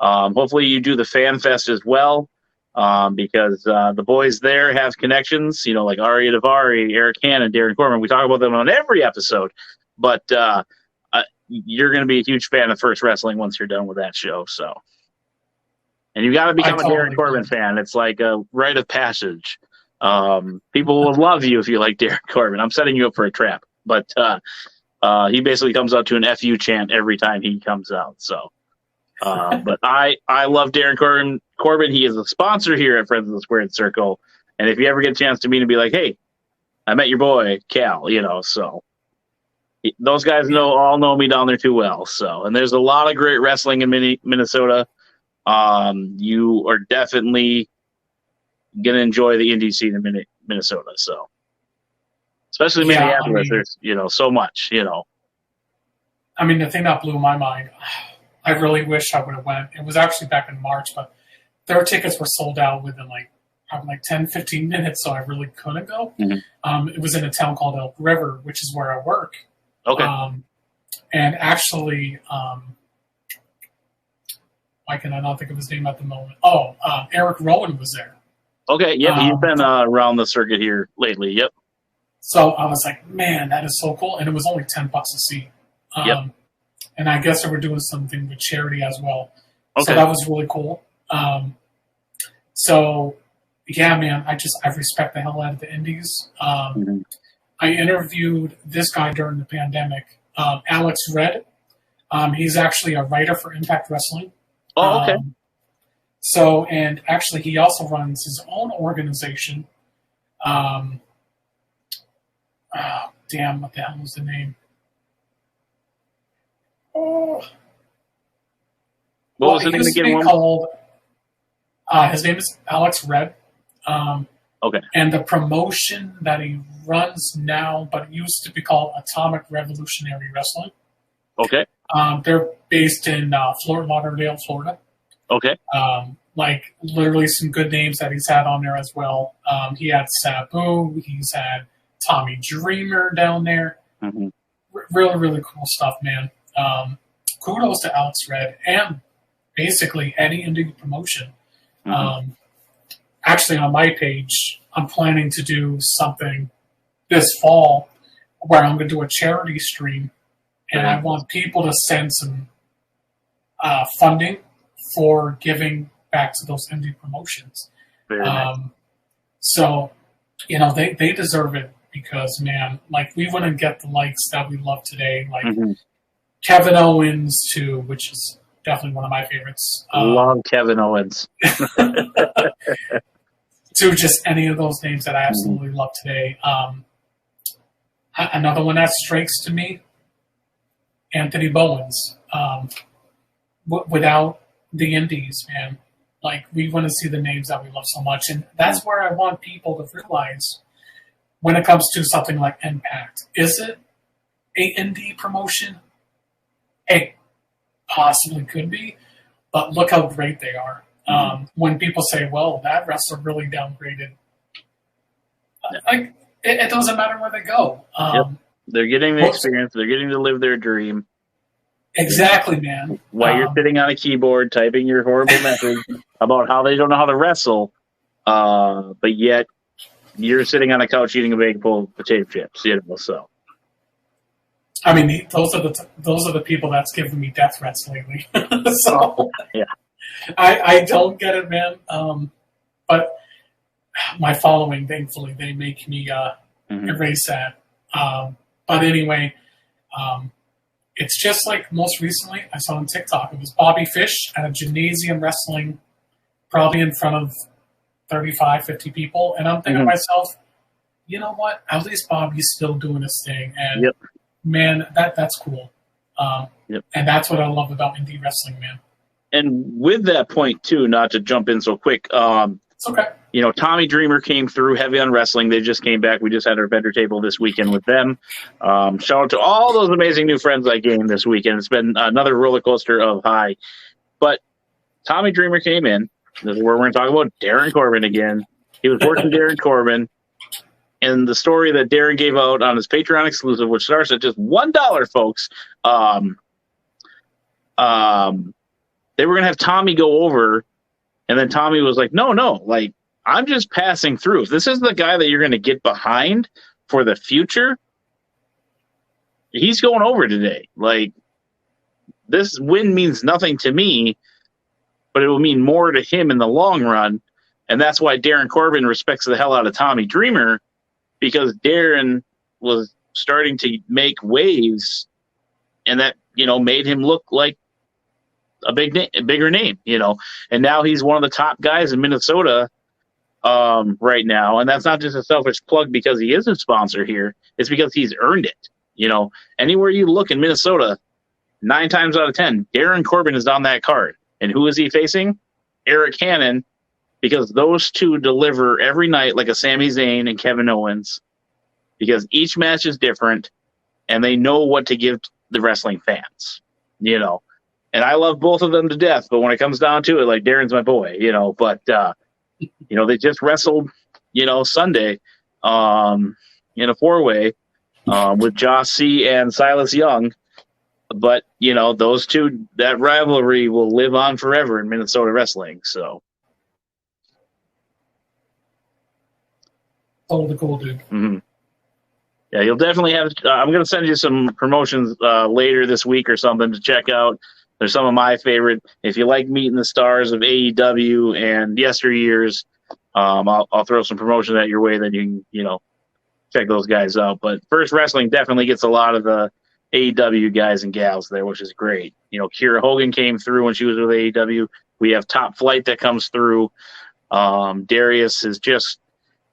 Hopefully you do the Fan Fest as well, because the boys there have connections, you know, like Arya Daivari, Eric Hanna, Darren Corbin. We talk about them on every episode, but you're going to be a huge fan of First Wrestling once you're done with that show. So, and you got to become a Darren Corbin fan. It's like a rite of passage. People will love you if you like Darren Corbin. I'm setting you up for a trap, but he basically comes out to an FU chant every time he comes out. So, but I love Darren Corbin. He is a sponsor here at Friends of the Squared Circle. And if you ever get a chance to meet him, be like, hey, I met your boy, Cal, you know, so those guys all know me down there too well. So, and there's a lot of great wrestling in Minnesota. You are definitely going to enjoy the indie scene in Minnesota. So, especially Minneapolis, there's, you know, so much, you know. I mean, the thing that blew my mind, I really wish I would have went. It was actually back in March, but their tickets were sold out within like 10, 15 minutes, so I really couldn't go. Mm-hmm. It was in a town called Elk River, which is where I work. Okay. And actually, why can I not think of his name at the moment? Oh, Eric Rowan was there. Okay, yep, he's been around the circuit here lately, yep. So I was like, man, that is so cool. And it was only $10 a seat. Yep. And I guess they were doing something with charity as well. Okay. So that was really cool. So, yeah, man, I respect the hell out of the indies. Mm-hmm. I interviewed this guy during the pandemic, Alex Red. He's actually a writer for Impact Wrestling. Oh, okay. So, and actually he also runs his own organization. Oh, damn, what the hell was the name? Oh. What was the name again? Called, his name is Alex Red. Okay. And the promotion that he runs now, but it used to be called Atomic Revolutionary Wrestling. Okay. They're based in Fort Lauderdale, Florida. Okay. Like literally some good names that he's had on there as well. He had Sabu. He's had Tommy Dreamer down there. Mm-hmm. Really, really cool stuff, man. Kudos to Alex Red and basically any indie promotion. Mm-hmm. Actually, on my page, I'm planning to do something this fall where I'm going to do a charity stream, and I want people to send some funding for giving back to those indie promotions. So, you know, they deserve it because, man, like we wouldn't get the likes that we love today. Like Kevin Owens, too, which is definitely one of my favorites. Love Kevin Owens. To just any of those names that I absolutely love today. Another one that strikes to me, Anthony Bowens. Without the indies, man, like we want to see the names that we love so much, and that's where I want people to realize when it comes to something like Impact, is it a indie promotion? Hey, possibly could be, but look how great they are. When people say, well, that wrestler really downgraded, like it doesn't matter where they go. Yep. They're getting the experience. They're getting to live their dream. Exactly, man. While you're sitting on a keyboard typing your horrible message about how they don't know how to wrestle, but yet you're sitting on a couch eating a bag full of potato chips, so. I mean, those are the people that's given me death threats lately. So yeah, I don't get it, man. But my following, thankfully, they make me very sad. But anyway, it's just like most recently I saw on TikTok. It was Bobby Fish at a gymnasium wrestling, probably in front of 35, 50 people. And I'm thinking to myself, you know what? At least Bobby's still doing his thing. And man, that's cool. And that's what I love about indie wrestling, man. And with that point, too, not to jump in so quick, it's okay. Tommy Dreamer came through heavy on wrestling. They just came back. We just had our vendor table this weekend with them. Shout out to all those amazing new friends I gained this weekend. It's been another roller coaster of high. But Tommy Dreamer came in. This is where we're going to talk about Darren Corbin again. He was working Darren Corbin. And the story that Darren gave out on his Patreon exclusive, which starts at just $1, folks, they were going to have Tommy go over. And then Tommy was like, no, like, I'm just passing through. If this is the guy that you're going to get behind for the future, he's going over today. Like, this win means nothing to me, but it will mean more to him in the long run. And that's why Darren Corbin respects the hell out of Tommy Dreamer, because Darren was starting to make waves, and that, made him look like a bigger name, and now he's one of the top guys in Minnesota right now. And that's not just a selfish plug because he is a sponsor here. It's because he's earned it. Anywhere you look in Minnesota, 9 times out of 10, Darren Corbin is on that card. And who is he facing? Eric Hannon, because those two deliver every night like a Sami Zayn and Kevin Owens, because each match is different and they know what to give the wrestling fans, And I love both of them to death, but when it comes down to it, like, Darren's my boy, But, they just wrestled, Sunday in a 4-way with Josh C. and Silas Young. But, those two, that rivalry will live on forever in Minnesota wrestling, so. Oh, the cool dude. Mm-hmm. Yeah, you'll definitely have I'm going to send you some promotions later this week or something to check out. There's some of my favorite. If you like meeting the stars of AEW and yesteryears, I'll throw some promotion at your way. Then you can, check those guys out. But First Wrestling definitely gets a lot of the AEW guys and gals there, which is great. Kiera Hogan came through when she was with AEW. We have Top Flight that comes through. Darius has just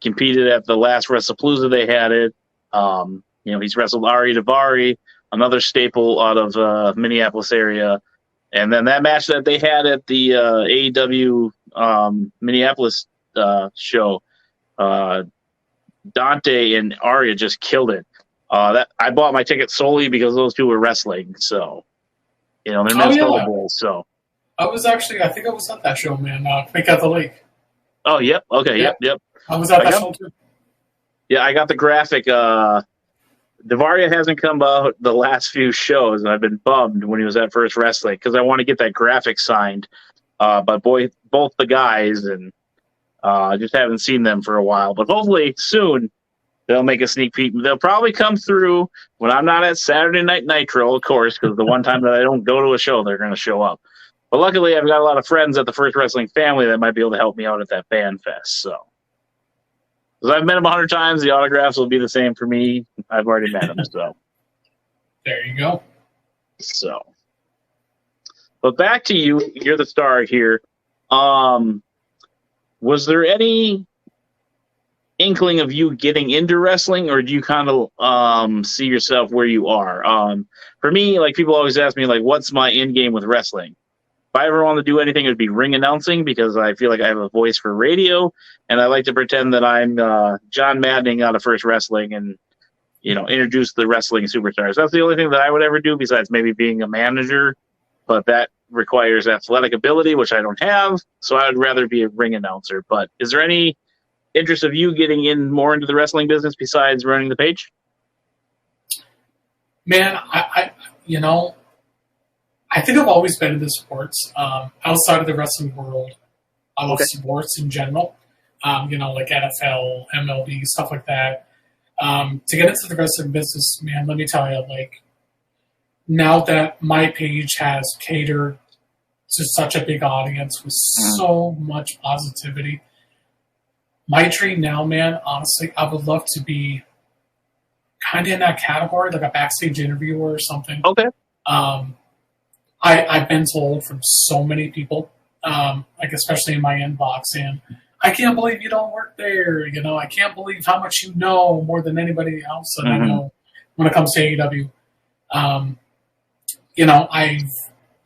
competed at the last WrestlePalooza they had it. He's wrestled Ari Daivari, another staple out of Minneapolis area. And then that match that they had at the AEW Minneapolis show, Dante and Arya just killed it. That I bought my ticket solely because those two were wrestling. So, they're Minnesota Bulls. So I think I was at that show, man. Pick Out the Lake. Oh, yep. Okay. Yep. I was at that show too. Yeah, I got the graphic. Daivari hasn't come out the last few shows, and I've been bummed when he was at First Wrestling because I want to get that graphic signed by both the guys, and I just haven't seen them for a while. But hopefully soon they'll make a sneak peek. They'll probably come through when I'm not at Saturday Night Nitro, of course, because the one time that I don't go to a show, they're going to show up. But luckily, I've got a lot of friends at the First Wrestling family that might be able to help me out at that fan fest. So. Because I've met him 100 times, the autographs will be the same for me. I've already met him, so. There you go. So. But back to you. You're the star here. Was there any inkling of you getting into wrestling, or do you kind of see yourself where you are? For me, like, people always ask me, like, what's my end game with wrestling? If I ever want to do anything, it would be ring announcing because I feel like I have a voice for radio, and I like to pretend that I'm John Maddening out of First Wrestling and, introduce the wrestling superstars. That's the only thing that I would ever do besides maybe being a manager, but that requires athletic ability, which I don't have, so I would rather be a ring announcer. But is there any interest of you getting in more into the wrestling business besides running the page? Man, I think I've always been into sports. Outside of the wrestling world, I love sports in general. Like NFL, MLB, stuff like that. To get into the wrestling business, man, let me tell you, like, now that my page has catered to such a big audience with so much positivity, my dream now, man, honestly, I would love to be kind of in that category, like a backstage interviewer or something. Okay. I've been told from so many people, like especially in my inbox, and I can't believe you don't work there. I can't believe how much you know more than anybody else that I know when it comes to AEW.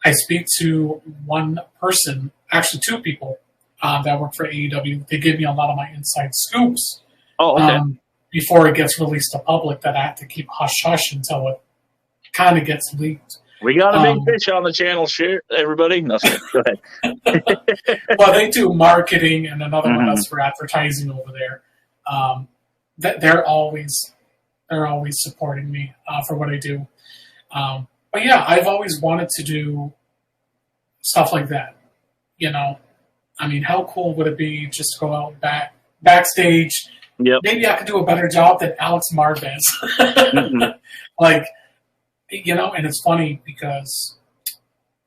I speak to one person, actually two people that work for AEW. They give me a lot of my inside scoops. Oh, okay. Before it gets released to public, that I have to keep hush-hush until it kind of gets leaked. We got a big fish on the channel, share everybody. No, sorry. Go ahead. Well, they do marketing, and another one that's for advertising over there. They're always supporting me for what I do. But yeah, I've always wanted to do stuff like that. I mean, how cool would it be just to go out backstage? Yep. Maybe I could do a better job than Alex Marvez. Like, and it's funny because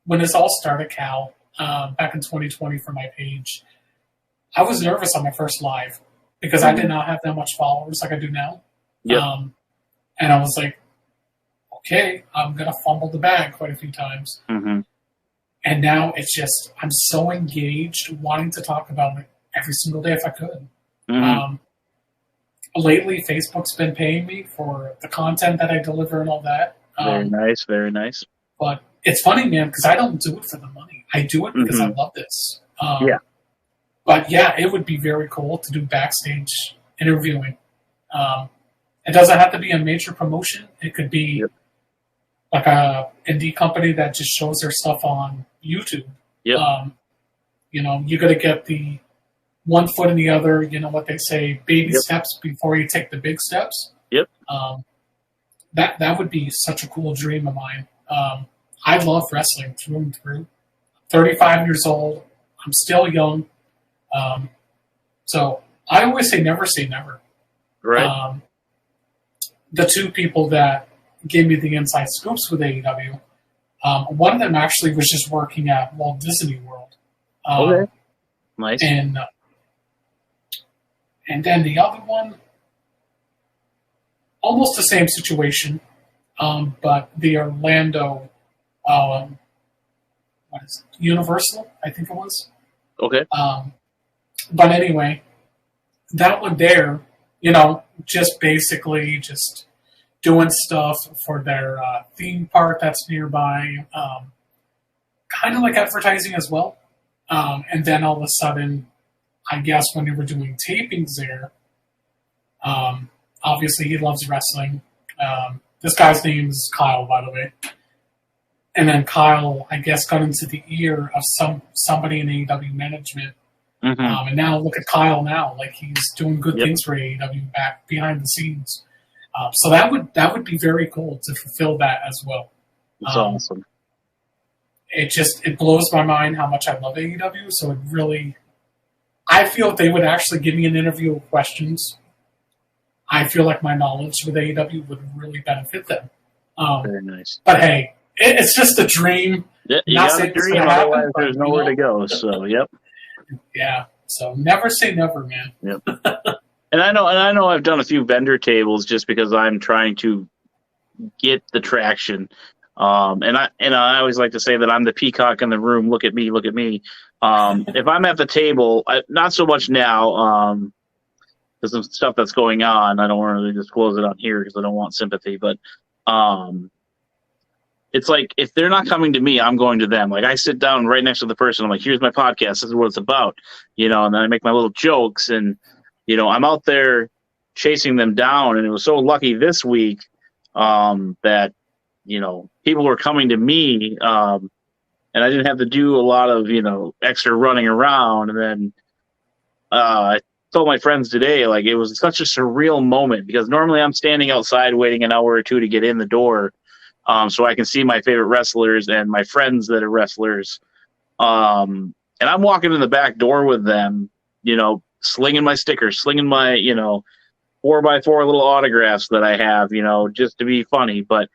when this all started, Cal, back in 2020 for my page, I was nervous on my first live because I did not have that much followers like I do now. Yep. And I was like, okay, I'm going to fumble the bag quite a few times. And now it's just, I'm so engaged, wanting to talk about it every single day if I could. Lately, Facebook's been paying me for the content that I deliver and all that. Very nice, very nice. But it's funny, man, because I don't do it for the money. I do it because I love this. But yeah, it would be very cool to do backstage interviewing. It doesn't have to be a major promotion. It could be like a indie company that just shows their stuff on YouTube. You got to get the one foot in the other. You know what they say, baby steps before you take the big steps. That would be such a cool dream of mine. I love wrestling through and through. 35 years old. I'm still young. So I always say never say never. Right. The two people that gave me the inside scoops with AEW, one of them actually was just working at Walt Disney World. Okay. Nice. And then the other one, almost the same situation, but the Orlando, what is it? Universal, I think it was. Okay. But anyway, that one there, just basically just doing stuff for their theme park that's nearby, kind of like advertising as well. And then all of a sudden, I guess when they were doing tapings there, obviously he loves wrestling. This guy's name is Kyle, by the way. And then Kyle, I guess, got into the ear of somebody in AEW management. And now look at Kyle now, like he's doing good things for AEW back behind the scenes. So that would be very cool to fulfill that as well. That's awesome. It blows my mind how much I love AEW. So it really, I feel if they would actually give me an interview with questions, I feel like my knowledge with AEW would really benefit them. Very nice. But hey, it's just a dream. Yeah, you got a dream, otherwise there's nowhere to go. So, Yeah. So never say never, man. Yep. And I know I've done a few vendor tables just because I'm trying to get the traction. And I always like to say that I'm the peacock in the room. Look at me, look at me. If I'm at the table, not so much now, because of stuff that's going on. I don't want to really disclose it on here because I don't want sympathy. But it's like if they're not coming to me, I'm going to them. Like I sit down right next to the person. I'm like, here's my podcast. This is what it's about. And then I make my little jokes and, I'm out there chasing them down. And it was so lucky this week that, people were coming to me and I didn't have to do a lot of, extra running around. And then told my friends today, like, it was such a surreal moment because normally I'm standing outside waiting an hour or two to get in the door, so I can see my favorite wrestlers and my friends that are wrestlers. And I'm walking in the back door with them, slinging my stickers, slinging my, 4x4 little autographs that I have, just to be funny. But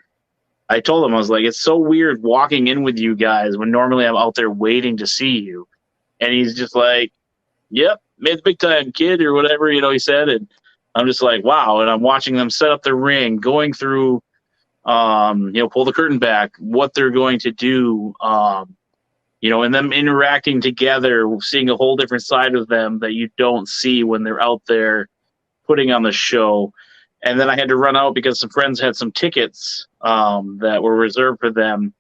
I told him, I was like, it's so weird walking in with you guys when normally I'm out there waiting to see you. And he's just like, yep, made the big time, kid, or whatever, he said. And I'm just like, wow. And I'm watching them set up the ring, going through, pull the curtain back, what they're going to do, and them interacting together, seeing a whole different side of them that you don't see when they're out there putting on the show. And then I had to run out because some friends had some tickets that were reserved for them.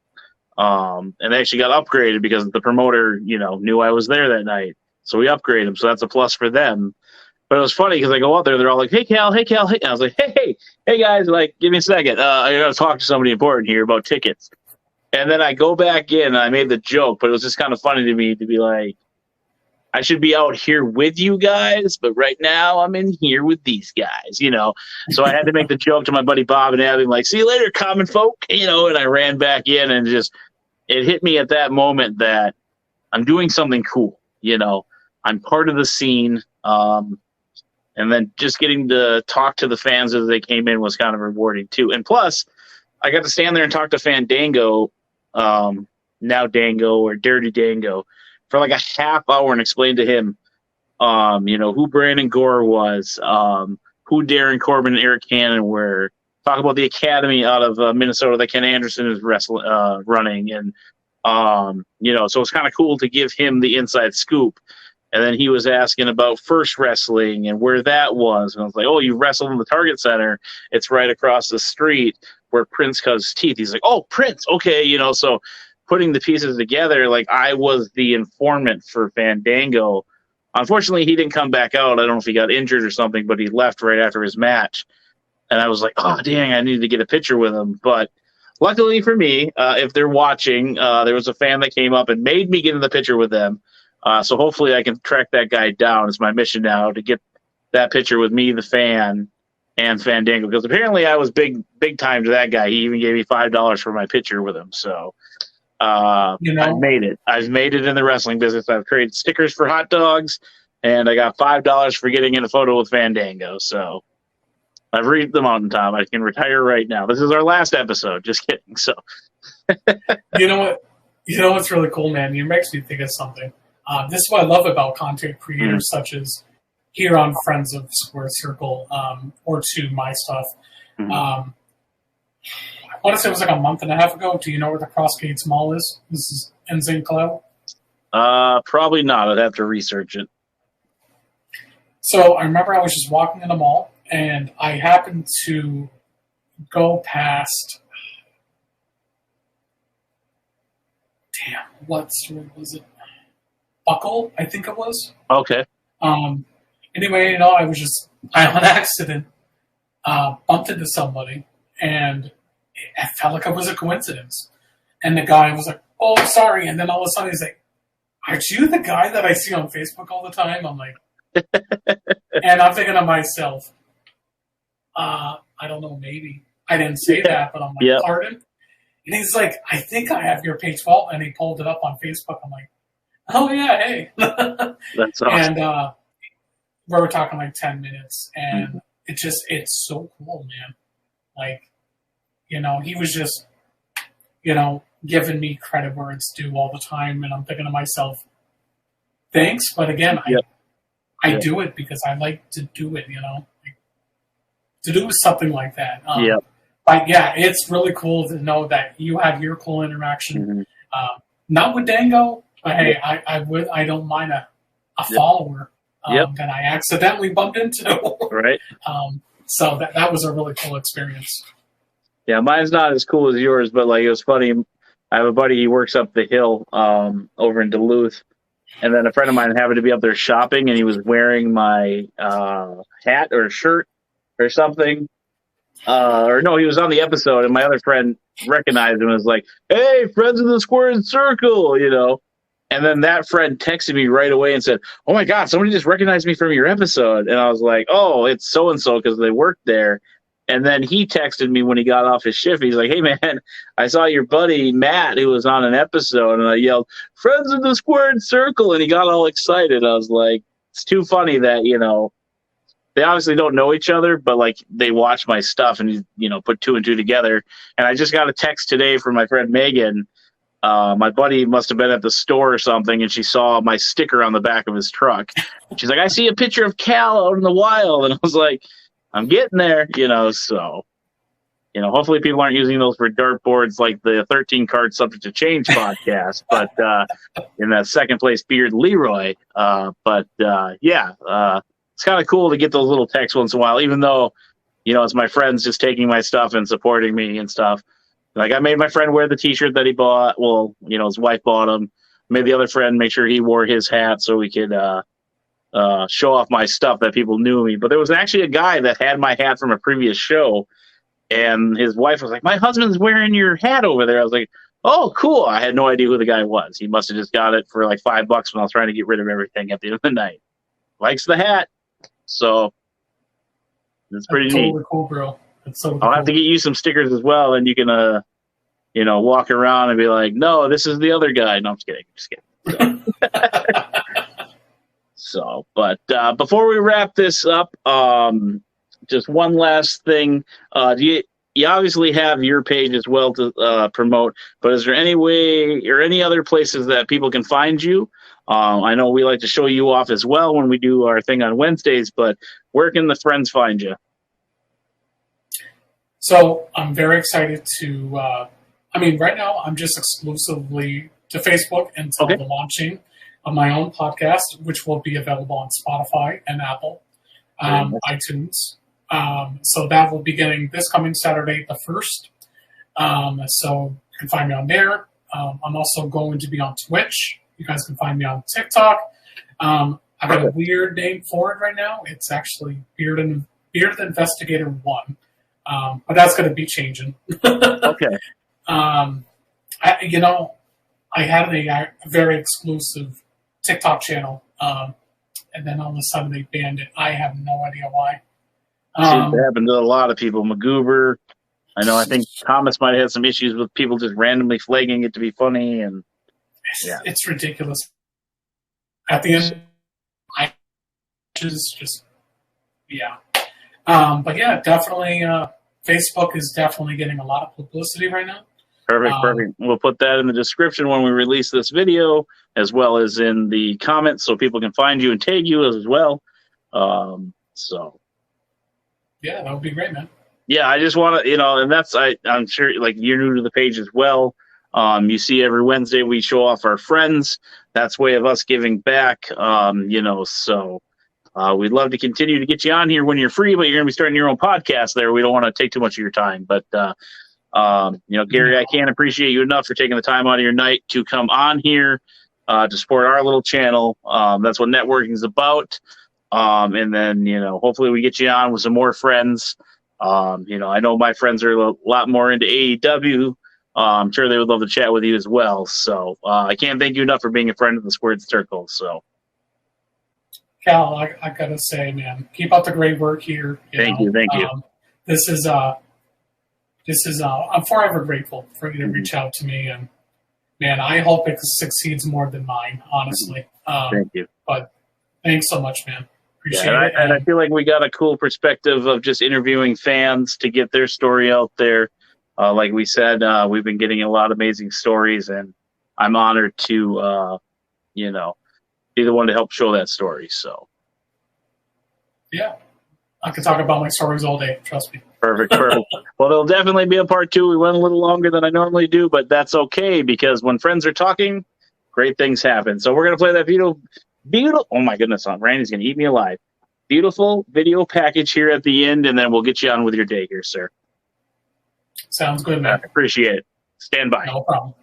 And they actually got upgraded because the promoter, knew I was there that night. So we upgraded them. So that's a plus for them. But it was funny because I go out there, they're all like, hey, Cal, hey, Cal. Hey. And I was like, hey, guys, like, give me a second. I got to talk to somebody important here about tickets. And then I go back in and I made the joke, but it was just kind of funny to me to be like, I should be out here with you guys, but right now I'm in here with these guys, So I had to make the joke to my buddy Bob and Abby, like, see you later, common folk, and I ran back in and just, it hit me at that moment that I'm doing something cool, I'm part of the scene. And then just getting to talk to the fans as they came in was kind of rewarding too. And plus, I got to stand there and talk to Fandango, now Dango or Dirty Dango, for like a half hour and explain to him, who Brandon Gore was, who Darren Corbin and Eric Cannon were. Talk about the academy out of Minnesota that Ken Anderson is running, and so it's kind of cool to give him the inside scoop. And then he was asking about First Wrestling and where that was, and I was like, "Oh, you wrestled in the Target Center? It's right across the street where Prince cut his teeth." He's like, "Oh, Prince, okay," So putting the pieces together, like I was the informant for Fandango. Unfortunately, he didn't come back out. I don't know if he got injured or something, but he left right after his match. And I was like, oh, dang, I needed to get a picture with him. But luckily for me, if they're watching, there was a fan that came up and made me get in the picture with them. So hopefully I can track that guy down. It's my mission now to get that picture with me, the fan, and Fandango. Because apparently I was big time to that guy. He even gave me $5 for my picture with him. So I've made it. I've made it in the wrestling business. I've created stickers for hot dogs, and I got $5 for getting in a photo with Fandango. So I've reached the mountaintop. I can retire right now. This is our last episode. Just kidding. So You know what? What's really cool, man? It makes me think of something. This is what I love about content creators such as here on Friends of Square Circle, or to my stuff. I want to say it was like a month and a half ago. Do you know where the Crossgates Mall is? This is in St. Cloud? Probably not. I'd have to research it. So I remember I was just walking in the mall, and I happened to go past... Damn, what store was it? Buckle, I think it was. Okay. Anyway, I on accident bumped into somebody, and it felt like it was a coincidence. And the guy was like, "Oh, sorry." And then all of a sudden he's like, "Aren't you the guy that I see on Facebook all the time?" I'm like, and I'm thinking to myself, I don't know, maybe. I didn't say that, but I'm like, pardon? And he's like, "I think I have your page fault." And he pulled it up on Facebook. I'm like, "Oh, yeah, hey." That's awesome. And we were talking like 10 minutes. And it's so cool, man. Like, he was just, giving me credit where it's due all the time. And I'm thinking to myself, thanks. But again, I do it because I like to do it, like, to do something like that. But yeah, it's really cool to know that you had your cool interaction. Not with Dango, but hey, I don't mind a follower that I accidentally bumped into. Right. So that was a really cool experience. Yeah, mine's not as cool as yours, but like it was funny. I have a buddy, he works up the hill over in Duluth, and then a friend of mine happened to be up there shopping, and he was wearing my hat or shirt or something. Or no, he was on the episode, and my other friend recognized him and was like, "Hey, friends of the Square Circle," And then that friend texted me right away and said, "Oh my God, somebody just recognized me from your episode." And I was like, "Oh, it's so-and-so because they worked there." And then he texted me when he got off his shift. He's like, "Hey, man, I saw your buddy Matt who was on an episode." And I yelled, "Friends of the Squared Circle." And he got all excited. I was like, it's too funny that, they obviously don't know each other, but like they watch my stuff and, put two and two together. And I just got a text today from my friend Megan. My buddy must have been at the store or something, and she saw my sticker on the back of his truck. She's like, "I see a picture of Cal out in the wild." And I was like, I'm getting there, so, hopefully people aren't using those for dartboards like the 13 card subject to change podcast, but in that second place Beard Leroy. It's kind of cool to get those little texts once in a while, even though, it's my friends just taking my stuff and supporting me and stuff. Like I made my friend wear the T-shirt that he bought. Well, his wife bought him. Made the other friend make sure he wore his hat so we could show off my stuff that people knew me. But there was actually a guy that had my hat from a previous show, and his wife was like, "My husband's wearing your hat over there." I was like, "Oh, cool." I had no idea who the guy was. He must have just got it for like $5 when I was trying to get rid of everything at the end of the night. Likes the hat. So it's pretty neat. Cool, bro. I'll have to get you some stickers as well, and you can, walk around and be like, "No, this is the other guy." No, I'm just kidding. So, but before we wrap this up, just one last thing. You obviously have your page as well to promote, but is there any way or any other places that people can find you? I know we like to show you off as well when we do our thing on Wednesdays, but where can the friends find you? So I'm very excited to, right now I'm just exclusively to Facebook until the launching of my own podcast, which will be available on Spotify and Apple, iTunes. So that will be getting this coming Saturday, the 1st. So you can find me on there. I'm also going to be on Twitch. You guys can find me on TikTok. I've got a weird name for it right now. It's actually Beard Investigator 1. But that's going to be changing. Okay. I had a very exclusive TikTok channel, and then all of a sudden they banned it. I have no idea why. Seems to happen to a lot of people. MacGuber. I think Thomas might have had some issues with people just randomly flagging it to be funny, and it's ridiculous. At the end, but yeah, definitely. Facebook is definitely getting a lot of publicity right now. Perfect. We'll put that in the description when we release this video, as well as in the comments, so people can find you and tag you as well. Yeah, that would be great, man. Yeah, I just want to, and I'm sure, like, you're new to the page as well. You see every Wednesday we show off our friends. That's a way of us giving back, so we'd love to continue to get you on here when you're free, but you're going to be starting your own podcast there. We don't want to take too much of your time. But, Gary, I can't appreciate you enough for taking the time out of your night to come on here to support our little channel. That's what networking is about. And then, hopefully we get you on with some more friends. I know my friends are a lot more into AEW. I'm sure they would love to chat with you as well. So I can't thank you enough for being a friend of the Squared Circle. So. Cal, I gotta say, man, keep up the great work here. Thank you. This is I'm forever grateful for you to reach out to me, and man, I hope it succeeds more than mine, honestly. Thank you. But thanks so much, man. Appreciate it. And I feel like we got a cool perspective of just interviewing fans to get their story out there. Like we said, we've been getting a lot of amazing stories, and I'm honored to, be the one to help show that story. So, yeah, I could talk about my stories all day. Trust me. Perfect. Well, there'll definitely be a part 2. We went a little longer than I normally do, but that's okay, because when friends are talking, great things happen. So we're gonna play that beautiful. Oh my goodness, Randy's gonna eat me alive. Beautiful video package here at the end, and then we'll get you on with your day here, sir. Sounds good, man. I appreciate it. Stand by. No problem.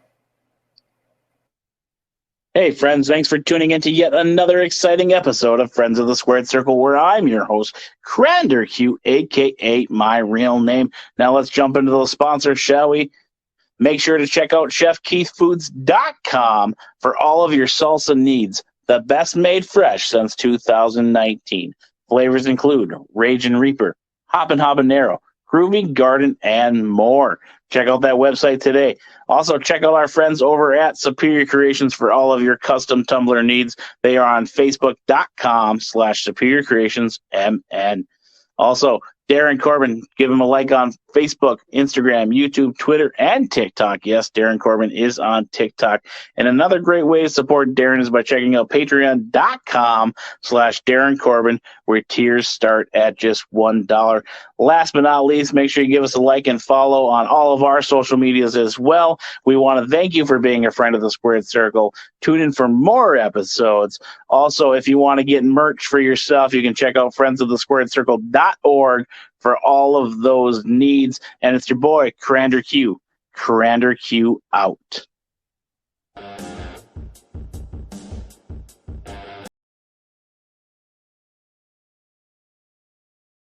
Hey, friends, thanks for tuning in to yet another exciting episode of Friends of the Squared Circle, where I'm your host, Cranderhugh, a.k.a. my real name. Now let's jump into those sponsors, shall we? Make sure to check out ChefKeithFoods.com for all of your salsa needs. The best made fresh since 2019. Flavors include Ragin' Reaper, Hoppin' Habanero, Groovy Garden, and more. Check out that website today. Also, check out our friends over at Superior Creations for all of your custom tumbler needs. They are on Facebook.com/Superior Creations MN. Also, Darren Corbin, give him a like on Facebook, Instagram, YouTube, Twitter, and TikTok. Yes, Darren Corbin is on TikTok. And another great way to support Darren is by checking out patreon.com/Darren Corbin, where tiers start at just $1. Last but not least, make sure you give us a like and follow on all of our social medias as well. We want to thank you for being a friend of the Squared Circle. Tune in for more episodes. Also, if you want to get merch for yourself, you can check out friendsofthesquaredcircle.org for all of those needs. And it's your boy, Carander Q. Carander Q out.